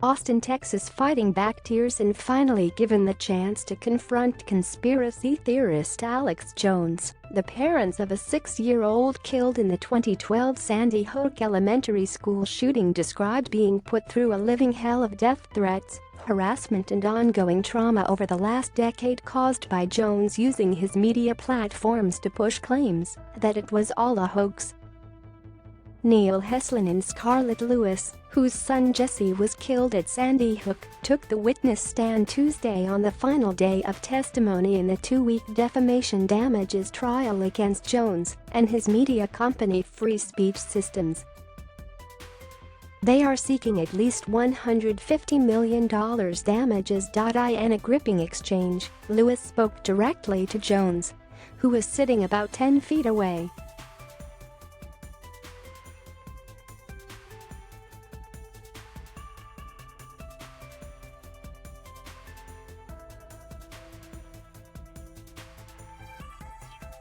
Austin, Texas, fighting back tears and finally given the chance to confront conspiracy theorist Alex Jones, the parents of a 6-year-old killed in the 2012 Sandy Hook Elementary School shooting, described being put through a living hell of death threats, harassment and ongoing trauma over the last decade caused by Jones using his media platforms to push claims that it was all a hoax. Neil Heslin and Scarlett Lewis, whose son Jesse was killed at Sandy Hook, took the witness stand Tuesday on the final day of testimony in the 2-week defamation damages trial against Jones and his media company Free Speech Systems. They are seeking at least $150 million damages. In a gripping exchange, Lewis spoke directly to Jones, who was sitting about 10 feet away.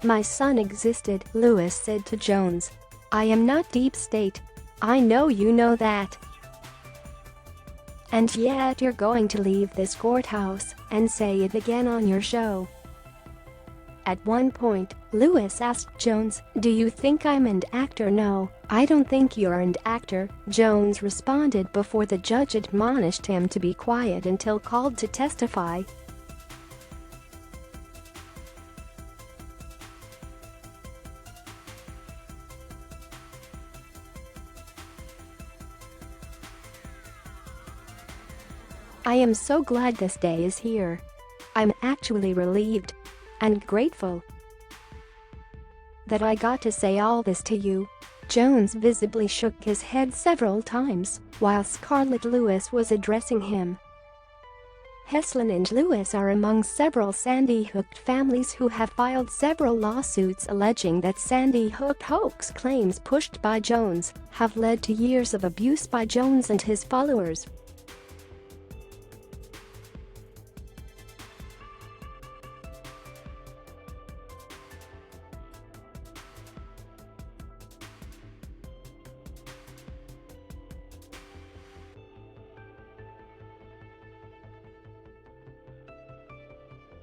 "My son existed," Lewis said to Jones. "I am not deep state. I know you know that. And yet you're going to leave this courthouse and say it again on your show." At one point, Lewis asked Jones, "Do you think I'm an actor?" "No, I don't think you're an actor," Jones responded before the judge admonished him to be quiet until called to testify. "I am so glad this day is here. I'm actually relieved and grateful that I got to say all this to you." Jones visibly shook his head several times while Scarlett Lewis was addressing him. Heslin and Lewis are among several Sandy Hook families who have filed several lawsuits alleging that Sandy Hook hoax claims pushed by Jones have led to years of abuse by Jones and his followers.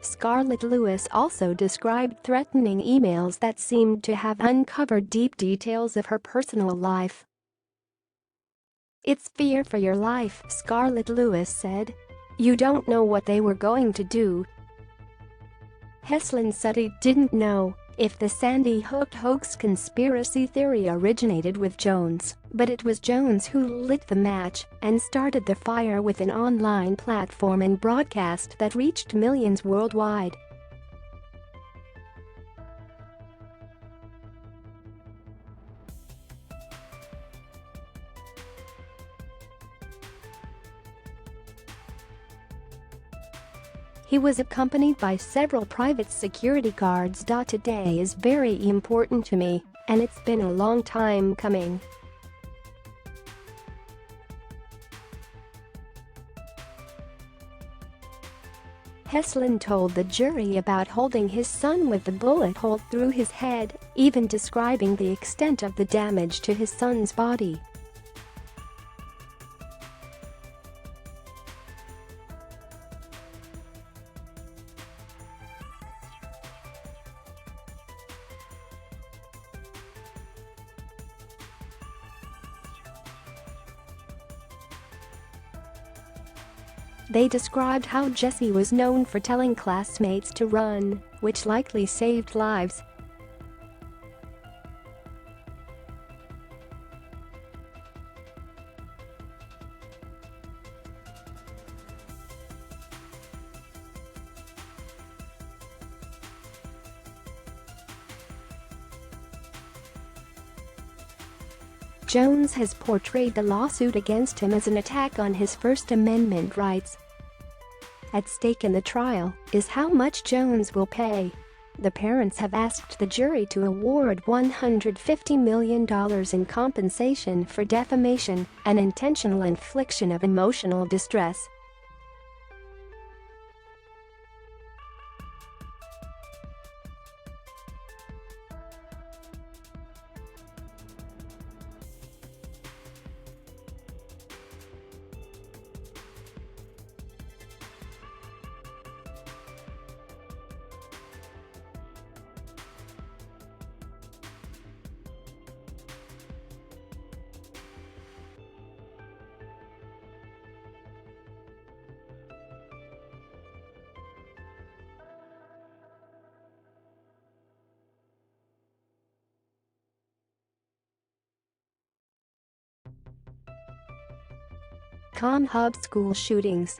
Scarlett Lewis also described threatening emails that seemed to have uncovered deep details of her personal life. "It's fear for your life," Scarlett Lewis said. "You don't know what they were going to do." Heslin said he didn't know if the Sandy Hook hoax conspiracy theory originated with Jones, but it was Jones who lit the match and started the fire with an online platform and broadcast that reached millions worldwide. He was accompanied by several private security guards. "Today is very important to me, and it's been a long time coming." Heslin told the jury about holding his son with the bullet hole through his head, even describing the extent of the damage to his son's body. They described how Jesse was known for telling classmates to run, which likely saved lives. Jones has portrayed the lawsuit against him as an attack on his First Amendment rights. At stake in the trial is how much Jones will pay. The parents have asked the jury to award $150 million in compensation for defamation and intentional infliction of emotional distress. hoax.com. Hub school shootings.